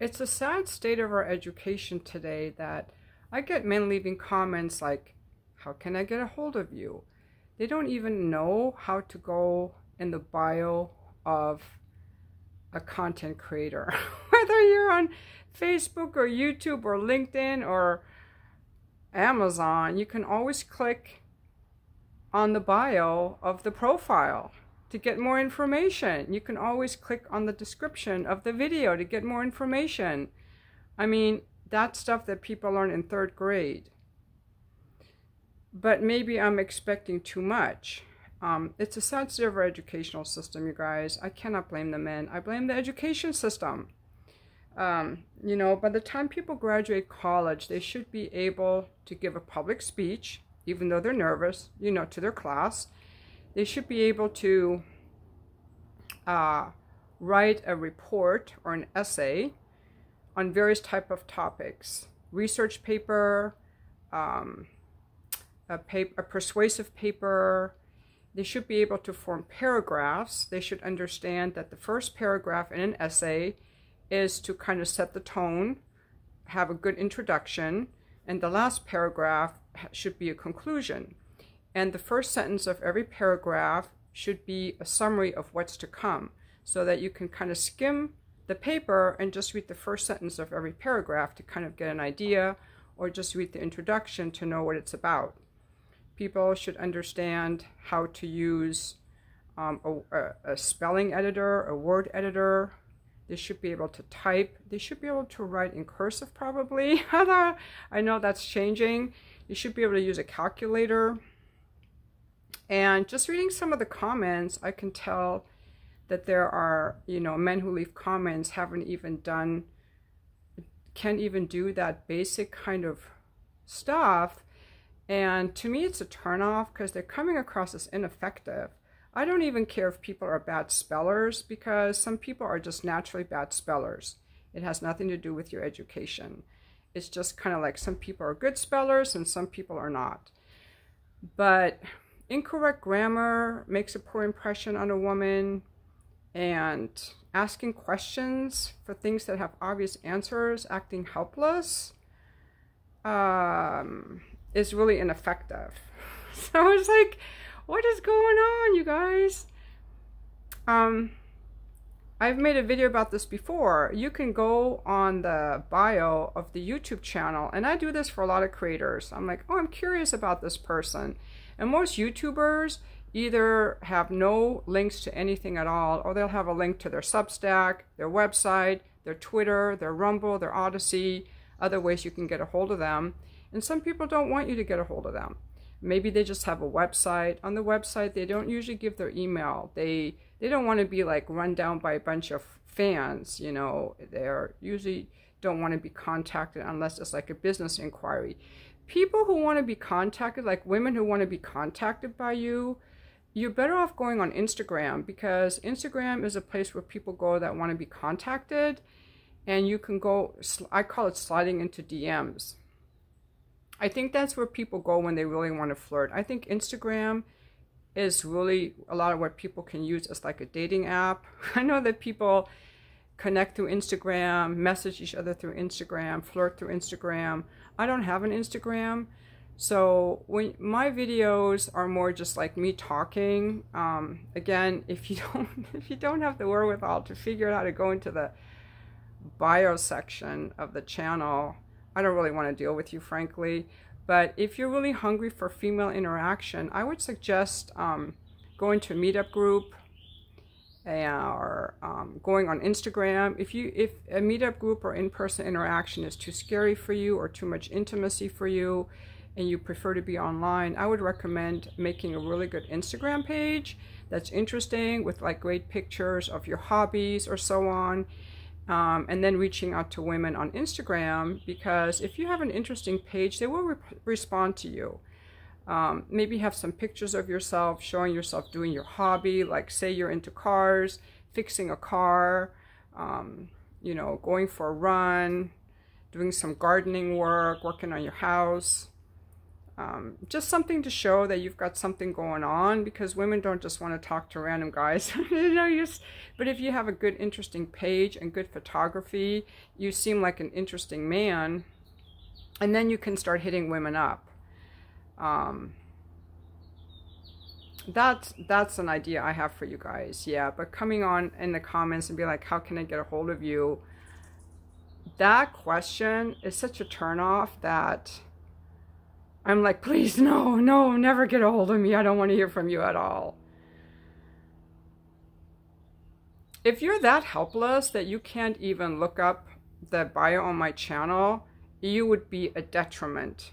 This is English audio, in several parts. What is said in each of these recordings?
It's a sad state of our education today that I get men leaving comments like, how can I get a hold of you? They don't even know how to go in the bio of a content creator. Whether you're on Facebook or YouTube or LinkedIn or Amazon, you can always click on the bio of the profile to get more information. You can always click on the description of the video to get more information. I mean, that's stuff that people learn in 3rd grade. But maybe I'm expecting too much. It's a sad state of our educational system, you guys. I cannot blame the men. I blame the education system. You know, by the time people graduate college, they should be able to give a public speech, even though they're nervous, you know, to their class. They should be able to write a report or an essay on various type of topics. Research paper, a persuasive paper. They should be able to form paragraphs. They should understand that the first paragraph in an essay is to kind of set the tone, have a good introduction, and the last paragraph should be a conclusion. And the first sentence of every paragraph should be a summary of what's to come, so that you can kind of skim the paper and just read the first sentence of every paragraph to kind of get an idea, or just read the introduction to know what it's about. People should understand how to use a spelling editor, a word editor. They should be able to type. They should be able to write in cursive probably. I know that's changing. You should be able to use a calculator. And just reading some of the comments, I can tell that there are, you know, men who leave comments can't even do that basic kind of stuff. And to me, it's a turnoff because they're coming across as ineffective. I don't even care if people are bad spellers, because some people are just naturally bad spellers. It has nothing to do with your education. It's just kind of like some people are good spellers and some people are not. But incorrect grammar makes a poor impression on a woman, and asking questions for things that have obvious answers, acting helpless, is really ineffective. So it's like, what is going on, you guys? I've made a video about this before. You can go on the bio of the YouTube channel, and I do this for a lot of creators. I'm like, oh, I'm curious about this person. And most YouTubers either have no links to anything at all, or they'll have a link to their Substack, their website, their Twitter, their Rumble, their Odyssey, other ways you can get a hold of them. And some people don't want you to get a hold of them. Maybe they just have a website. On the website, they don't usually give their email. They don't want to be like run down by a bunch of fans, you know. They're usually don't want to be contacted unless it's like a business inquiry. People who want to be contacted, like women who want to be contacted by you, you're better off going on Instagram, because Instagram is a place where people go that want to be contacted, and you can go, I call it sliding into DMs. I think that's where people go when they really want to flirt. I think Instagram is really a lot of what people can use as like a dating app. I know that people connect through Instagram, message each other through Instagram, flirt through Instagram. I don't have an Instagram. So when my videos are more just like me talking, again, if you don't have the wherewithal to figure out how to go into the bio section of the channel, I don't really want to deal with you, frankly. But if you're really hungry for female interaction, I would suggest going to a meetup group, or going on Instagram. If a meetup group or in-person interaction is too scary for you or too much intimacy for you, and you prefer to be online, I would recommend making a really good Instagram page that's interesting with like great pictures of your hobbies or so on, and then reaching out to women on Instagram, because if you have an interesting page, they will respond to you. Maybe have some pictures of yourself, showing yourself doing your hobby, like say you're into cars, fixing a car, you know, going for a run, doing some gardening work, working on your house. Just something to show that you've got something going on, because women don't just want to talk to random guys. You know, but if you have a good, interesting page and good photography, you seem like an interesting man, and then you can start hitting women up. That's an idea I have for you guys. Yeah, but coming on in the comments and be like, how can I get a hold of you? That question is such a turnoff that I'm like, please, no, never get a hold of me. I don't want to hear from you at all. If you're that helpless that you can't even look up the bio on my channel, you would be a detriment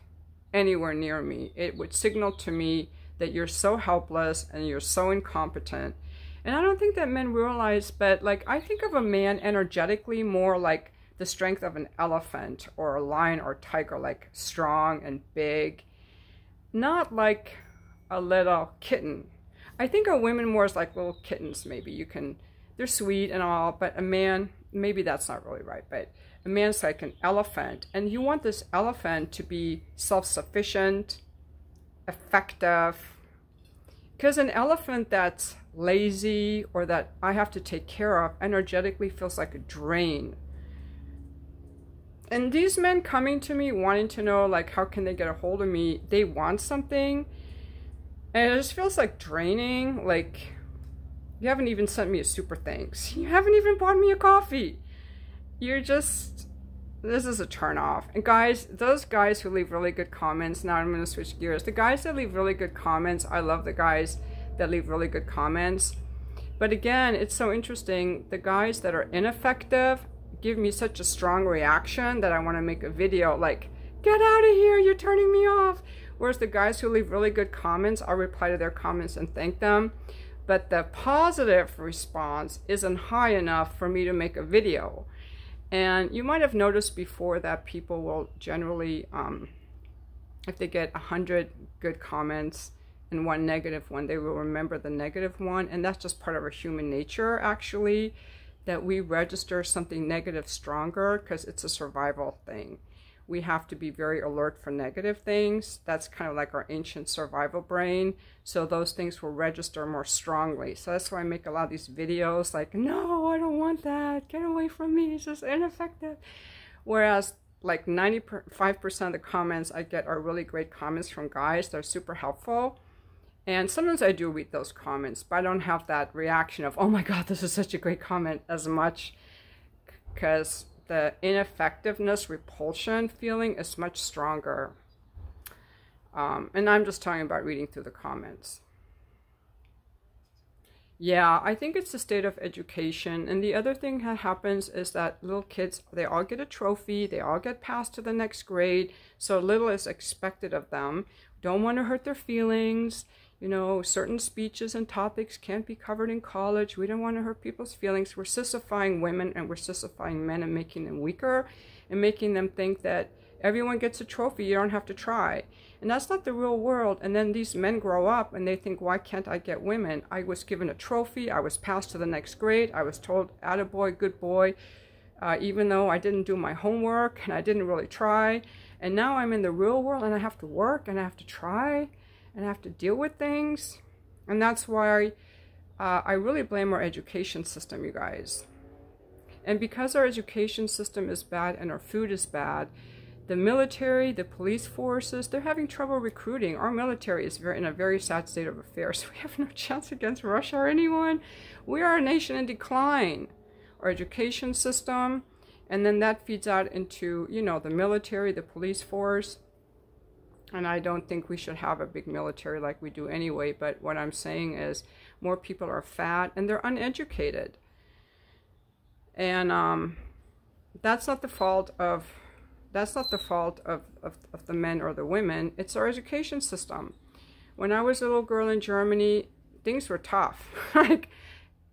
anywhere near me. It would signal to me that you're so helpless and you're so incompetent. And I don't think that men realize, but like, I think of a man energetically more like the strength of an elephant or a lion or tiger, like strong and big, not like a little kitten. I think of women more as like little kittens. Maybe they're sweet and all, but a man, maybe that's not really right, but a man's like an elephant, and you want this elephant to be self-sufficient, effective, because an elephant that's lazy or that I have to take care of energetically feels like a drain. And these men coming to me wanting to know, like, how can they get a hold of me? They want something, and it just feels like draining. Like, you haven't even sent me a super thanks. You haven't even bought me a coffee. You're just, this is a turn off. And guys, those guys who leave really good comments, now I'm going to switch gears. The guys that leave really good comments, I love the guys that leave really good comments. But again, it's so interesting. The guys that are ineffective give me such a strong reaction that I want to make a video like, get out of here, you're turning me off. Whereas the guys who leave really good comments, I'll reply to their comments and thank them. But the positive response isn't high enough for me to make a video. And you might have noticed before that people will generally, if they get 100 good comments and one negative one, they will remember the negative one. And that's just part of our human nature, actually, that we register something negative stronger because it's a survival thing. We have to be very alert for negative things. That's kind of like our ancient survival brain. So those things will register more strongly. So that's why I make a lot of these videos like, no, I don't want that. Get away from me. It's just ineffective. Whereas like 95% of the comments I get are really great comments from guys. They're super helpful. And sometimes I do read those comments, but I don't have that reaction of, oh my God, this is such a great comment as much, because the ineffectiveness, repulsion feeling is much stronger. And I'm just talking about reading through the comments. Yeah, I think it's the state of education. And the other thing that happens is that little kids, they all get a trophy. They all get passed to the next grade. So little is expected of them. Don't want to hurt their feelings. You know, certain speeches and topics can't be covered in college. We don't want to hurt people's feelings. We're sissifying women and we're sissifying men and making them weaker and making them think that everyone gets a trophy. You don't have to try. And that's not the real world. And then these men grow up and they think, why can't I get women? I was given a trophy. I was passed to the next grade. I was told, attaboy, good boy, even though I didn't do my homework and I didn't really try. And now I'm in the real world and I have to work and I have to try. And I have to deal with things. And that's why I really blame our education system, you guys. And because our education system is bad and our food is bad, the military, the police forces, they're having trouble recruiting. Our military is in a very sad state of affairs. We have no chance against Russia or anyone. We are a nation in decline. Our education system, and then that feeds out into, you know, the military, the police force. And I don't think we should have a big military like we do anyway, but what I'm saying is more people are fat and they're uneducated. And that's not the fault of the men or the women. It's our education system. When I was a little girl in Germany, things were tough. Like,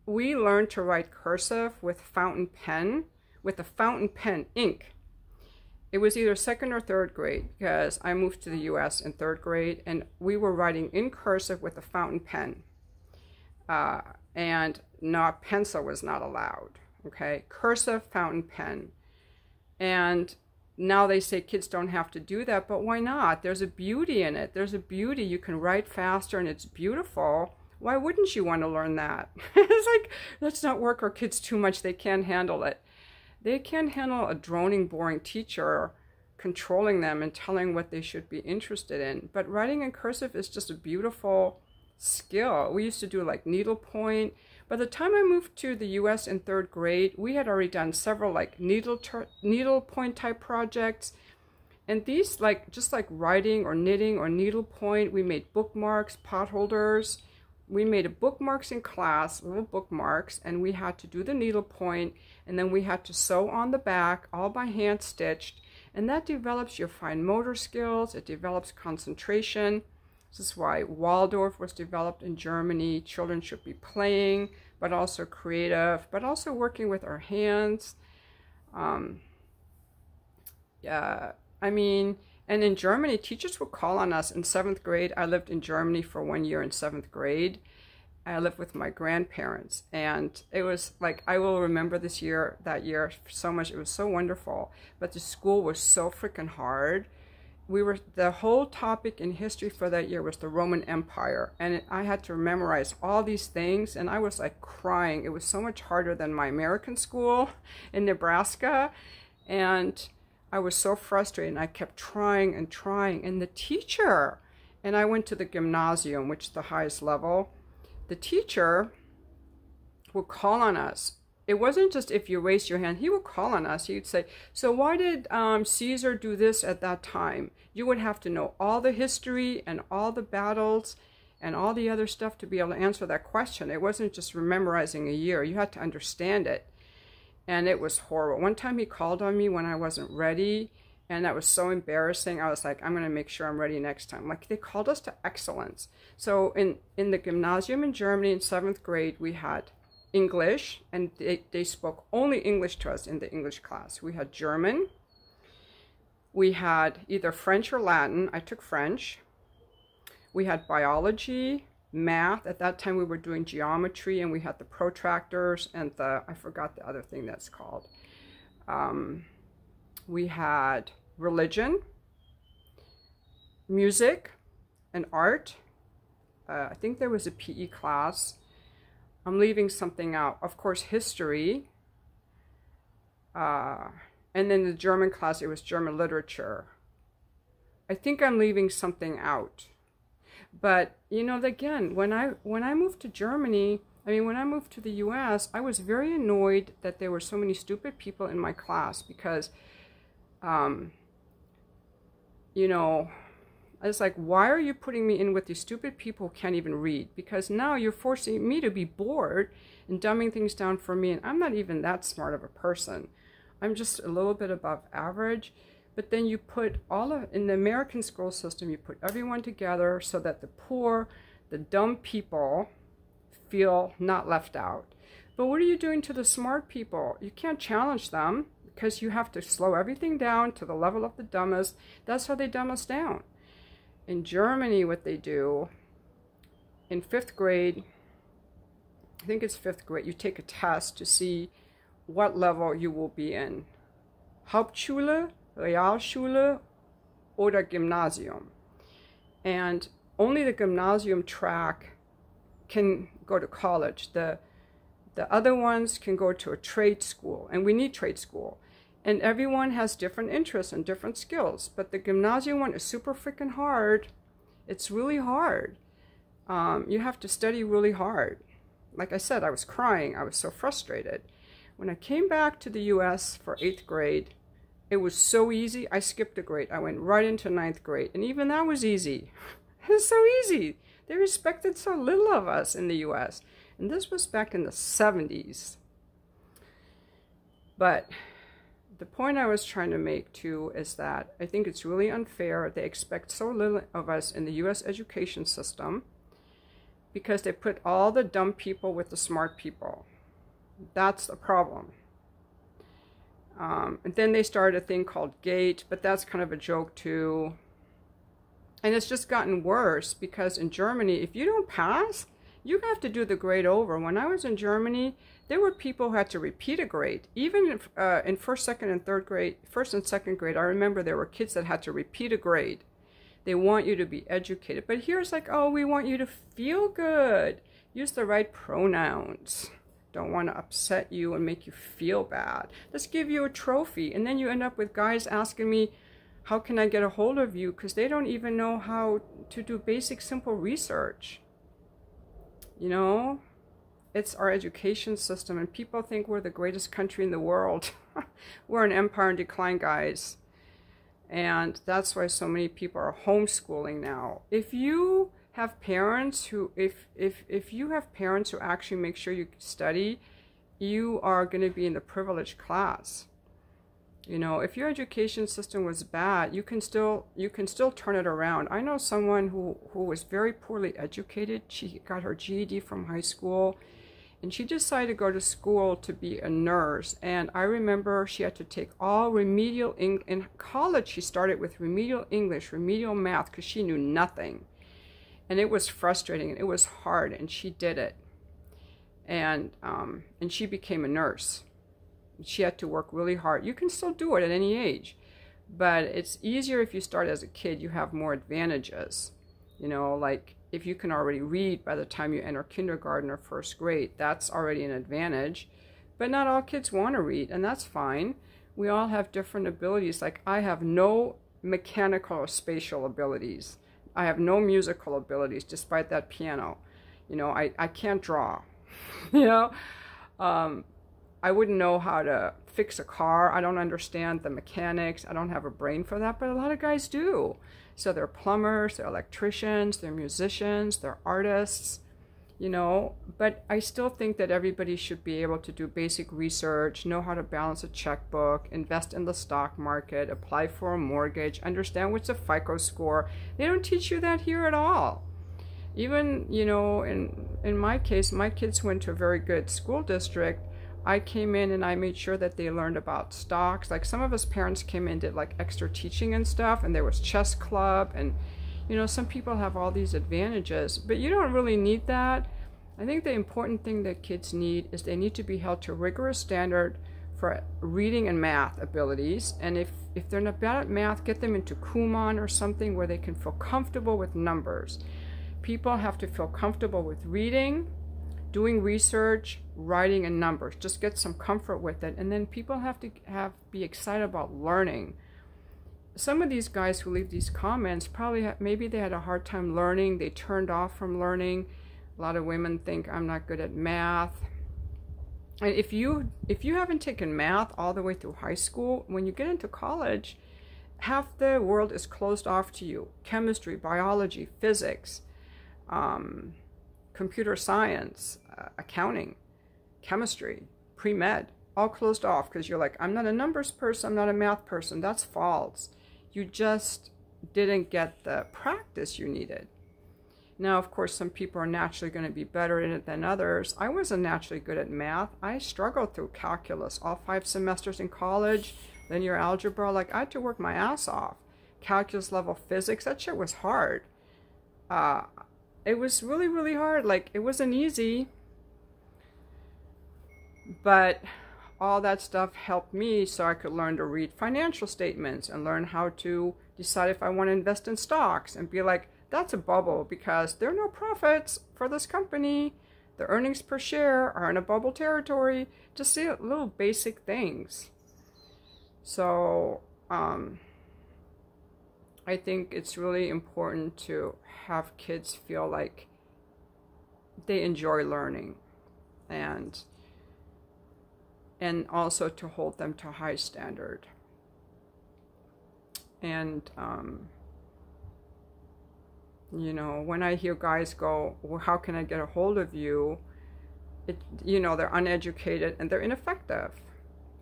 we learned to write cursive with fountain pen, with a fountain pen ink. It was either second or third grade, because I moved to the US in third grade, and we were writing in cursive with a fountain pen. And not pencil was not allowed, okay? Cursive fountain pen. And now they say kids don't have to do that, but why not? There's a beauty in it. There's a beauty. You can write faster and it's beautiful. Why wouldn't you want to learn that? It's like, let's not work our kids too much. They can't handle it. They can't handle a droning, boring teacher controlling them and telling what they should be interested in. But writing in cursive is just a beautiful skill. We used to do like needlepoint. By the time I moved to the US in 3rd grade, we had already done several like needlepoint type projects. And these, like, just like writing or knitting or needlepoint, we made bookmarks, pot holders. We made bookmarks in class, little bookmarks, and we had to do the needlepoint, and then we had to sew on the back, all by hand stitched. And that develops your fine motor skills. It develops concentration. This is why Waldorf was developed in Germany. Children should be playing, but also creative, but also working with our hands. I mean, and in Germany, teachers would call on us in 7th grade. I lived in Germany for 1 year in 7th grade. I lived with my grandparents, and it was like, I will remember that year so much. It was so wonderful, but the school was so freaking hard. The whole topic in history for that year was the Roman Empire, and I had to memorize all these things, and I was like crying. It was so much harder than my American school in Nebraska, and I was so frustrated, and I kept trying and trying. And the teacher, and I went to the gymnasium, which is the highest level, the teacher would call on us. It wasn't just if you raised your hand. He would call on us. He'd say, so why did Caesar do this at that time? You would have to know all the history and all the battles and all the other stuff to be able to answer that question. It wasn't just memorizing a year. You had to understand it. And it was horrible. One time he called on me when I wasn't ready, and that was so embarrassing. I was like, I'm going to make sure I'm ready next time. Like, they called us to excellence. So in the gymnasium in Germany in 7th grade, we had English, and they spoke only English to us in the English class. We had German. We had either French or Latin. I took French. We had biology, math. At that time we were doing geometry, and we had the protractors and I forgot the other thing that's called. We had religion, music, and art. I think there was a PE class. I'm leaving something out. Of course, history. And then the German class, it was German literature. I think I'm leaving something out. But, you know, again, when I moved to Germany, when I moved to the US, I was very annoyed that there were so many stupid people in my class because, you know, I was like, why are you putting me in with these stupid people who can't even read? Because now you're forcing me to be bored and dumbing things down for me, and I'm not even that smart of a person. I'm just a little bit above average. But then you put in the American school system, you put everyone together so that the poor, the dumb people feel not left out. But what are you doing to the smart people? You can't challenge them because you have to slow everything down to the level of the dumbest. That's how they dumb us down. In Germany, what they do, in 5th grade, I think it's 5th grade, you take a test to see what level you will be in. Hauptschule, Realschule, oder Gymnasium. And only the gymnasium track can go to college. The other ones can go to a trade school, and we need trade school. And everyone has different interests and different skills. But the gymnasium one is super freaking hard. It's really hard. You have to study really hard. Like I said, I was crying. I was so frustrated. When I came back to the US for 8th grade, it was so easy. I skipped a grade. I went right into 9th grade. And even that was easy. It was so easy. They respected so little of us in the US. And this was back in the 70s. But the point I was trying to make too is that I think it's really unfair. They expect so little of us in the US education system because they put all the dumb people with the smart people. That's the problem. And then they started a thing called GATE, but that's kind of a joke too. And it's just gotten worse because in Germany, if you don't pass, You have to do the grade over. When I was in Germany, there were people who had to repeat a grade. Even in first, second, and third grade, first and second grade, I remember there were kids that had to repeat a grade. They want you to be educated. But here it's like, oh, we want you to feel good. Use the right pronouns. Don't want to upset you and make you feel bad. Let's give you a trophy. And then you end up with guys asking me, how can I get a hold of you? Because they don't even know how to do basic, simple research. You know, it's our education system, and people think we're the greatest country in the world. We're an empire in decline, guys. And that's why so many people are homeschooling now. If you have parents who, if you have parents who actually make sure you study, you are going to be in the privileged class. You know, if your education system was bad, you can still turn it around. I know someone who was very poorly educated. She got her GED from high school, and she decided to go to school to be a nurse. And I remember she had to take all remedial English. In college, she started with remedial English, remedial math, because she knew nothing. And it was frustrating, and it was hard, and she did it. And she became a nurse. She had to work really hard. You can still do it at any age, but it's easier if you start as a kid. You have more advantages. You know, like if you can already read by the time you enter kindergarten or first grade, that's already an advantage. But not all kids want to read, and that's fine. We all have different abilities. Like I have no mechanical or spatial abilities. I have no musical abilities, despite that piano. You know, I can't draw. You know, I wouldn't know how to fix a car. I don't understand the mechanics. I don't have a brain for that, but a lot of guys do. So they're plumbers, they're electricians, they're musicians, they're artists, you know. But I still think that everybody should be able to do basic research, know how to balance a checkbook, invest in the stock market, apply for a mortgage, understand what's a FICO score. They don't teach you that here at all. Even, you know, in my case, my kids went to a very good school district. I came in and I made sure that they learned about stocks. Like some of us parents came in, did like extra teaching and stuff, and there was chess club, and you know, some people have all these advantages, but you don't really need that. I think the important thing that kids need is they need to be held to a rigorous standard for reading and math abilities. And if they're not bad at math, get them into Kumon or something where they can feel comfortable with numbers. People have to feel comfortable with reading, doing research, writing, and numbers. Just get some comfort with it. And then people have to be excited about learning. Some of these guys who leave these comments probably maybe they had a hard time learning. They turned off from learning. A lot of women think I'm not good at math. And if you haven't taken math all the way through high school, when you get into college, half the world is closed off to you. Chemistry, biology, physics, computer science, accounting, chemistry, pre-med, all closed off because you're like, I'm not a numbers person, I'm not a math person. That's false. You just didn't get the practice you needed. Now, of course, some people are naturally going to be better in it than others. I wasn't naturally good at math. I struggled through calculus all 5 semesters in college, linear algebra. Like, I had to work my ass off. Calculus level physics, that shit was hard. It was really, really hard. Like, it wasn't easy. But all that stuff helped me so I could learn to read financial statements and learn how to decide if I want to invest in stocks and be like, that's a bubble because there are no profits for this company. The earnings per share are in a bubble territory. Just see little basic things. So I think it's really important to have kids feel like they enjoy learning, and also to hold them to a high standard. And you know, when I hear guys go, well, how can I get a hold of you? You know, they're uneducated and they're ineffective.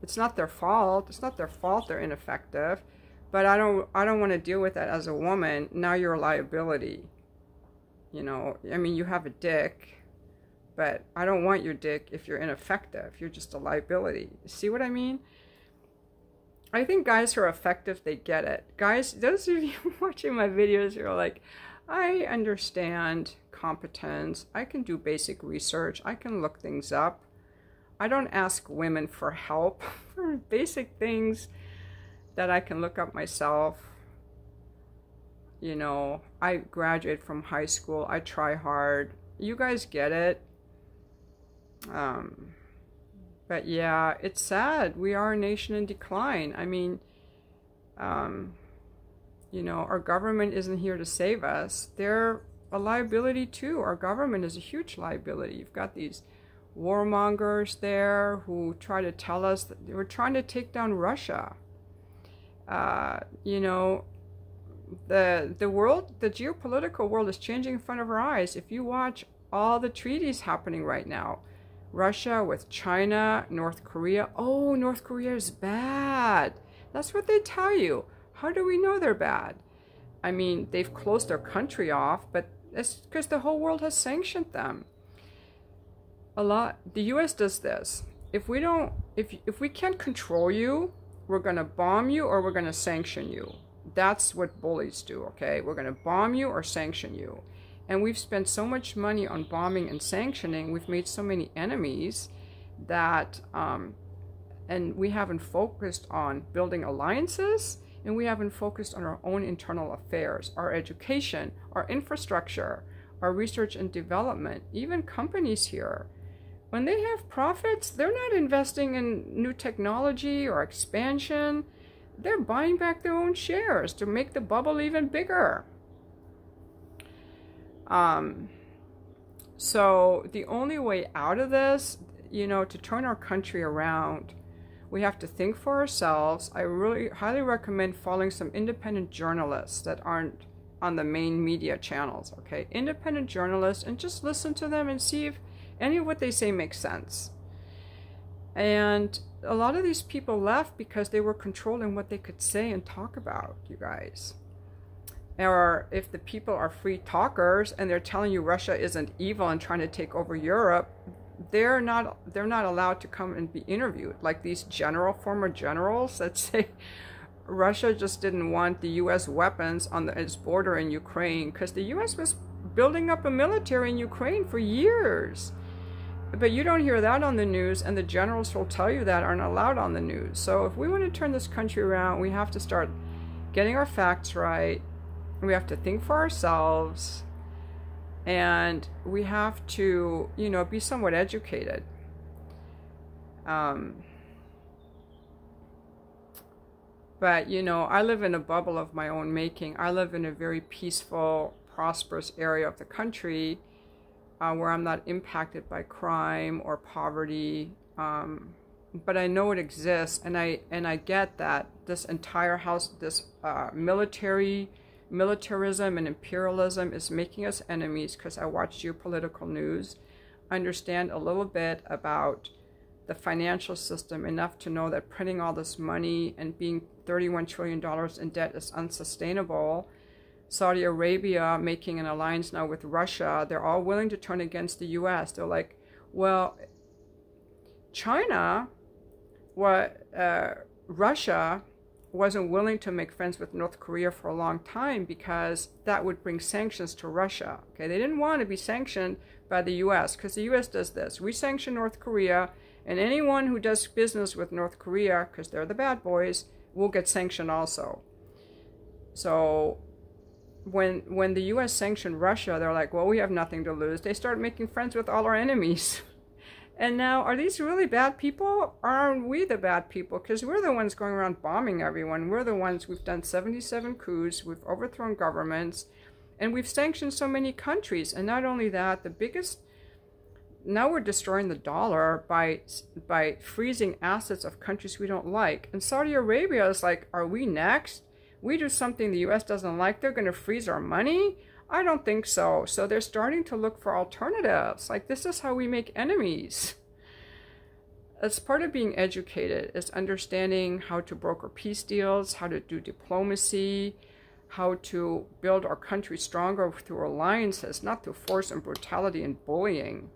It's not their fault. It's not their fault they're ineffective. But I don't want to deal with that as a woman. Now you're a liability. You know, I mean, you have a dick, but I don't want your dick if you're ineffective. You're just a liability. See what I mean? I think guys who are effective, they get it. Guys, those of you watching my videos, you're like, I understand competence. I can do basic research. I can look things up. I don't ask women for help for basic things that I can look up myself. You know, I graduated from high school. I try hard. You guys get it. But yeah, it's sad. We are a nation in decline. I mean, you know, our government isn't here to save us. They're a liability too. Our government is a huge liability. You've got these warmongers there who try to tell us that they were trying to take down Russia. You know, the world, the geopolitical world is changing in front of our eyes. If you watch all the treaties happening right now, Russia with China, North Korea. Oh, North Korea is bad. That's what they tell you. How do we know they're bad? I mean, they've closed their country off, but that's because the whole world has sanctioned them. The US does this. If we can't control you, we're going to bomb you or we're going to sanction you. That's what bullies do, okay? We're going to bomb you or sanction you. And we've spent so much money on bombing and sanctioning. We've made so many enemies that, and we haven't focused on building alliances, and we haven't focused on our own internal affairs, our education, our infrastructure, our research and development, even companies here. When they have profits, they're not investing in new technology or expansion. They're buying back their own shares to make the bubble even bigger. So the only way out of this, you know, to turn our country around, we have to think for ourselves. I really highly recommend following some independent journalists that aren't on the main media channels, okay? Independent journalists, and just listen to them and see if any of what they say makes sense. And a lot of these people left because they were controlling what they could say and talk about, you guys. Or if the people are free talkers and they're telling you Russia isn't evil and trying to take over Europe, they're not allowed to come and be interviewed. Like these former generals that say Russia just didn't want the U.S. weapons on its border in Ukraine because the U.S. was building up a military in Ukraine for years. But you don't hear that on the news, and the generals who will tell you that aren't allowed on the news. So if we want to turn this country around, we have to start getting our facts right. We have to think for ourselves, and we have to, you know, be somewhat educated. But, you know, I live in a bubble of my own making. I live in a very peaceful, prosperous area of the country where I'm not impacted by crime or poverty. But I know it exists, and I get that this entire militarism and imperialism is making us enemies because I watch geopolitical news. I understand a little bit about the financial system enough to know that printing all this money and being $31 trillion in debt is unsustainable. Saudi Arabia making an alliance now with Russia, they're all willing to turn against the US. They're like, well, Russia wasn't willing to make friends with North Korea for a long time because that would bring sanctions to Russia. Okay, they didn't want to be sanctioned by the US because the US does this. We sanction North Korea, and anyone who does business with North Korea, because they're the bad boys, will get sanctioned also. So when the US sanctioned Russia, they're like, well, we have nothing to lose. They start making friends with all our enemies. And now, are these really bad people? Or aren't we the bad people? Because we're the ones going around bombing everyone. We're the ones, we've done 77 coups, we've overthrown governments, and we've sanctioned so many countries. And not only that, now we're destroying the dollar by freezing assets of countries we don't like. And Saudi Arabia is like, are we next? We do something the US doesn't like, they're going to freeze our money? I don't think so. So they're starting to look for alternatives. Like, this is how we make enemies. As part of being educated is understanding how to broker peace deals, how to do diplomacy, how to build our country stronger through alliances, not through force and brutality and bullying.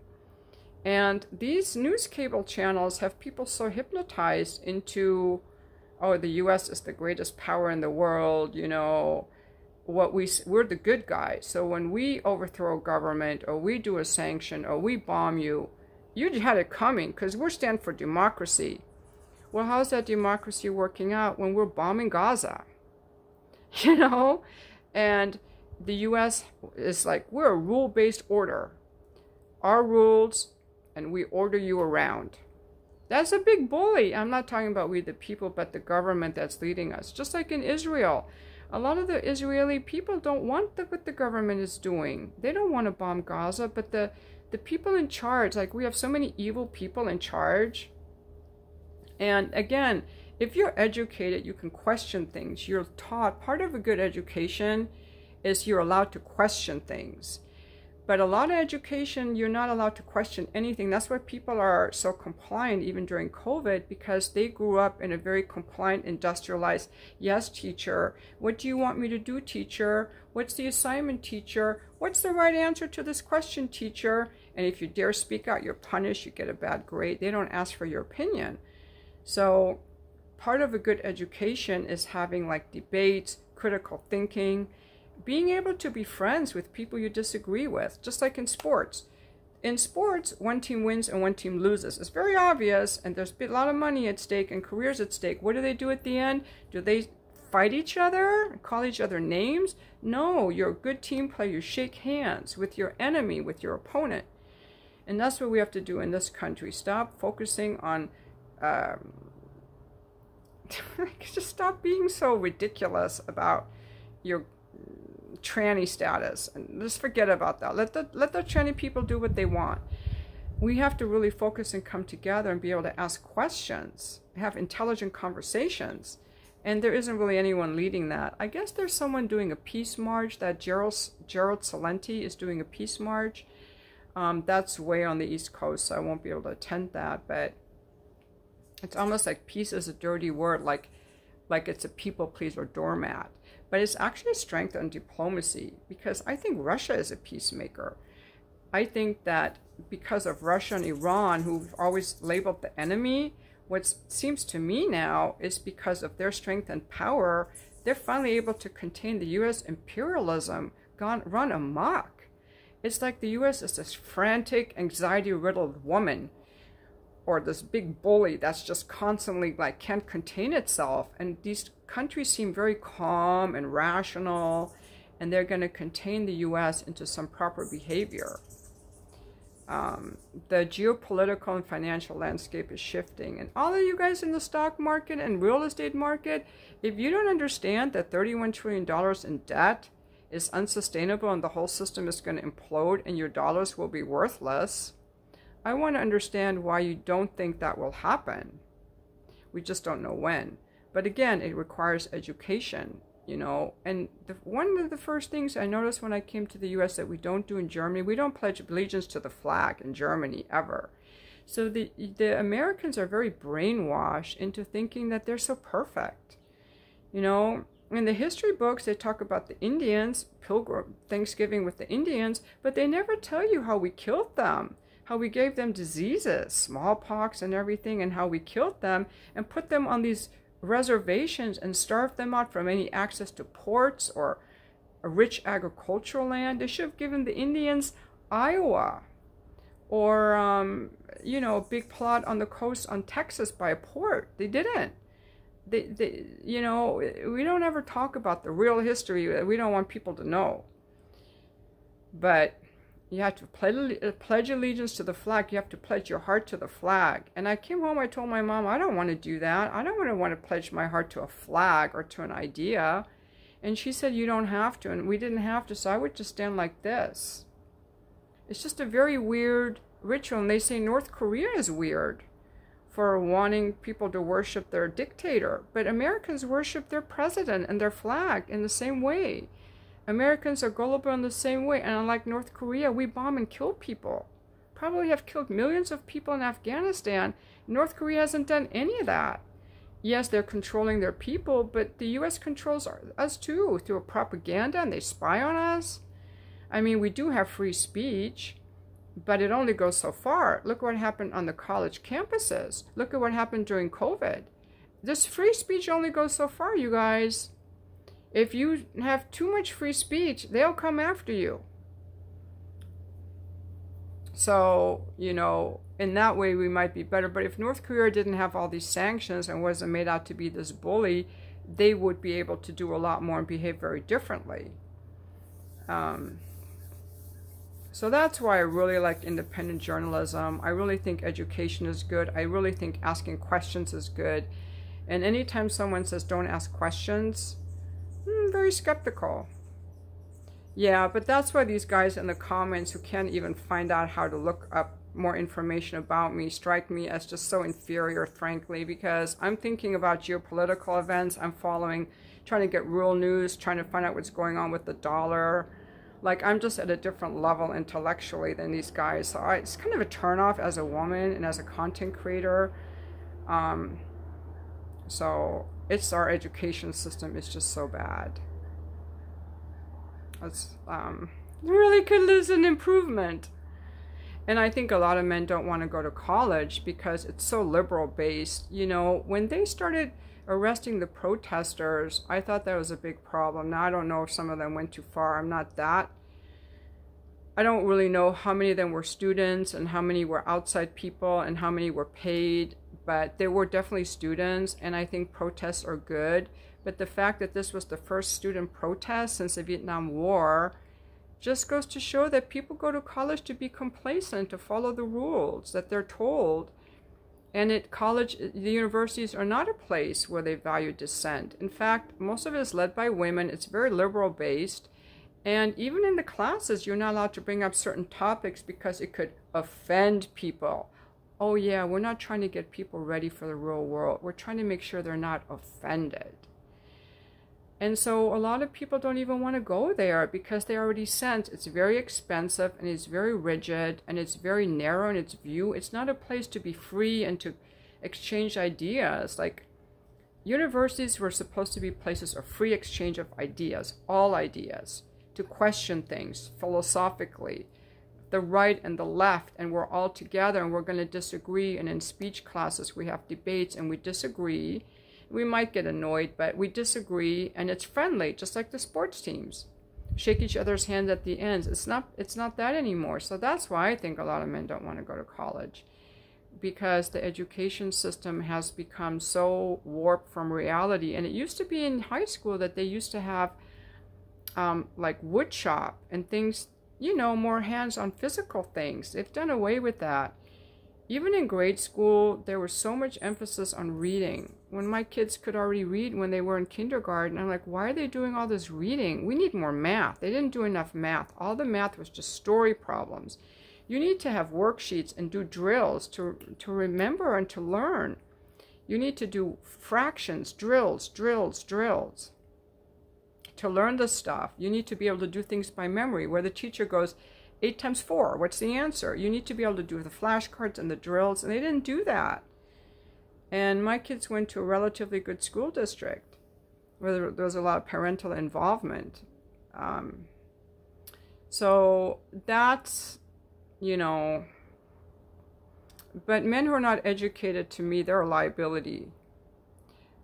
And these news cable channels have people so hypnotized into, oh, the US is the greatest power in the world, you know, we're the good guys. So when we overthrow government, or we do a sanction, or we bomb you, you had it coming, because we stand for democracy. Well, how's that democracy working out when we're bombing Gaza? You know? And the US is like, we're a rule-based order. Our rules, and we order you around. That's a big bully. I'm not talking about we the people, but the government that's leading us. Just like in Israel. A lot of the Israeli people don't want what the government is doing. They don't want to bomb Gaza, but the people in charge, like we have so many evil people in charge. And again, if you're educated, you can question things. You're taught, part of a good education is you're allowed to question things. But a lot of education, you're not allowed to question anything. That's why people are so compliant even during COVID, because they grew up in a very compliant, industrialized, yes, teacher. What do you want me to do, teacher? What's the assignment, teacher? What's the right answer to this question, teacher? And if you dare speak out, you're punished, you get a bad grade. They don't ask for your opinion. So part of a good education is having like debates, critical thinking, being able to be friends with people you disagree with, just like in sports. In sports, one team wins and one team loses. It's very obvious, and there's a lot of money at stake and careers at stake. What do they do at the end? Do they fight each other, call each other names? No, you're a good team player. You shake hands with your enemy, with your opponent. And that's what we have to do in this country. Stop focusing on, just stop being so ridiculous about your tranny status, and just forget about that. Let the tranny people do what they want. We have to really focus and come together and be able to ask questions, have intelligent conversations, and there isn't really anyone leading that. I guess there's someone doing a peace march. That Gerald Celente is doing a peace march. That's way on the East Coast, so I won't be able to attend that, but it's almost like peace is a dirty word, like it's a people pleaser doormat. But it's actually a strength on diplomacy, because I think Russia is a peacemaker. I think that because of Russia and Iran, who've always labeled the enemy, what seems to me now is because of their strength and power, they're finally able to contain the U.S. imperialism run amok. It's like the U.S. is this frantic, anxiety-riddled woman, or this big bully that's just constantly like can't contain itself. And these countries seem very calm and rational, and they're going to contain the U.S. into some proper behavior. The geopolitical and financial landscape is shifting. And all of you guys in the stock market and real estate market, if you don't understand that $31 trillion in debt is unsustainable and the whole system is going to implode and your dollars will be worthless, I want to understand why you don't think that will happen. We just don't know when. But again, it requires education, you know. And one of the first things I noticed when I came to the U.S. that we don't do in Germany, we don't pledge allegiance to the flag in Germany ever. So the Americans are very brainwashed into thinking that they're so perfect. You know, in the history books, they talk about the Indians, Pilgrim Thanksgiving with the Indians, but they never tell you how we killed them. How we gave them diseases, smallpox and everything, and how we killed them and put them on these reservations and starved them out from any access to ports or a rich agricultural land. They should have given the Indians Iowa, or, you know, a big plot on the coast on Texas by a port. They didn't. They, you know, we don't ever talk about the real history. We don't want people to know. But you have to pledge allegiance to the flag. You have to pledge your heart to the flag. And I came home, I told my mom, I don't want to do that. I don't want to pledge my heart to a flag or to an idea. And she said, you don't have to. And we didn't have to, so I would just stand like this. It's just a very weird ritual. And they say North Korea is weird for wanting people to worship their dictator. But Americans worship their president and their flag in the same way. Americans are gullible in the same way, and unlike North Korea, we bomb and kill people. Probably have killed millions of people in Afghanistan. North Korea hasn't done any of that. Yes, they're controlling their people, but the U.S. controls us too through propaganda, and they spy on us. I mean, we do have free speech, but it only goes so far. Look what happened on the college campuses. Look at what happened during COVID. This free speech only goes so far, you guys. If you have too much free speech, they'll come after you. So, you know, in that way we might be better. But if North Korea didn't have all these sanctions and wasn't made out to be this bully, they would be able to do a lot more and behave very differently. So that's why I really like independent journalism. I really think education is good. I really think asking questions is good. And anytime someone says don't ask questions, I'm very skeptical. Yeah, but that's why these guys in the comments who can't even find out how to look up more information about me strike me as just so inferior, frankly, because I'm thinking about geopolitical events. I'm following, trying to get real news, trying to find out what's going on with the dollar. Like, I'm just at a different level intellectually than these guys. So it's kind of a turnoff as a woman and as a content creator. So it's our education system is just so bad. It's really could use an improvement. And I think a lot of men don't want to go to college because it's so liberal based. You know, when they started arresting the protesters, I thought that was a big problem. Now I don't know if some of them went too far. I don't really know how many of them were students and how many were outside people and how many were paid, but there were definitely students, and I think protests are good. But the fact that this was the first student protest since the Vietnam War just goes to show that people go to college to be complacent, to follow the rules that they're told. And at college, the universities are not a place where they value dissent. In fact, most of it is led by women. It's very liberal based. And even in the classes, you're not allowed to bring up certain topics because it could offend people. Oh yeah, we're not trying to get people ready for the real world. We're trying to make sure they're not offended. And so a lot of people don't even want to go there because they already sense it's very expensive and it's very rigid and it's very narrow in its view. It's not a place to be free and to exchange ideas. Like, universities were supposed to be places of free exchange of ideas, all ideas, to question things philosophically, the right and the left, and we're all together and we're going to disagree. And in speech classes, we have debates and we disagree. We might get annoyed, but we disagree, and it's friendly, just like the sports teams. Shake each other's hands at the ends. It's not that anymore. So that's why I think a lot of men don't want to go to college, because the education system has become so warped from reality. And it used to be in high school that they used to have like wood shop and things, you know, more hands-on physical things. They've done away with that. Even in grade school, there was so much emphasis on reading. When my kids could already read when they were in kindergarten, I'm like, why are they doing all this reading? We need more math. They didn't do enough math. All the math was just story problems. You need to have worksheets and do drills to remember and to learn. You need to do fractions, drills. To learn the stuff, you need to be able to do things by memory, where the teacher goes, 8 times 4, what's the answer? You need to be able to do the flashcards and the drills, and they didn't do that. And my kids went to a relatively good school district where there was a lot of parental involvement. So that's, you know, but men who are not educated, to me, they're a liability.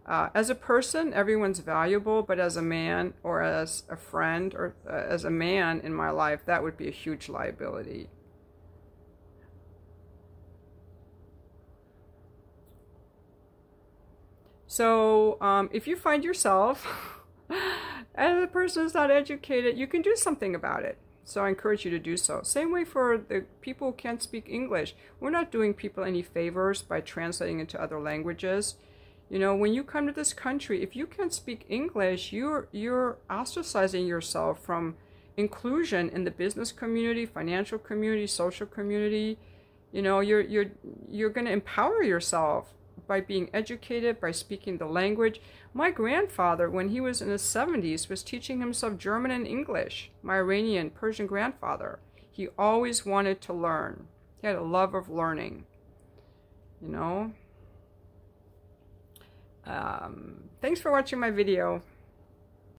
As a person, everyone's valuable, but as a man or as a friend or as a man in my life, that would be a huge liability. So if you find yourself as a person who's not educated, you can do something about it. So I encourage you to do so. Same way for the people who can't speak English. We're not doing people any favors by translating into other languages. You know, when you come to this country, if you can't speak English, you're ostracizing yourself from inclusion in the business community, financial community, social community. You know, you're going to empower yourself by being educated, by speaking the language. My grandfather, when he was in his 70s, was teaching himself German and English. My Iranian, Persian grandfather. He always wanted to learn. He had a love of learning. You know? Thanks for watching my video.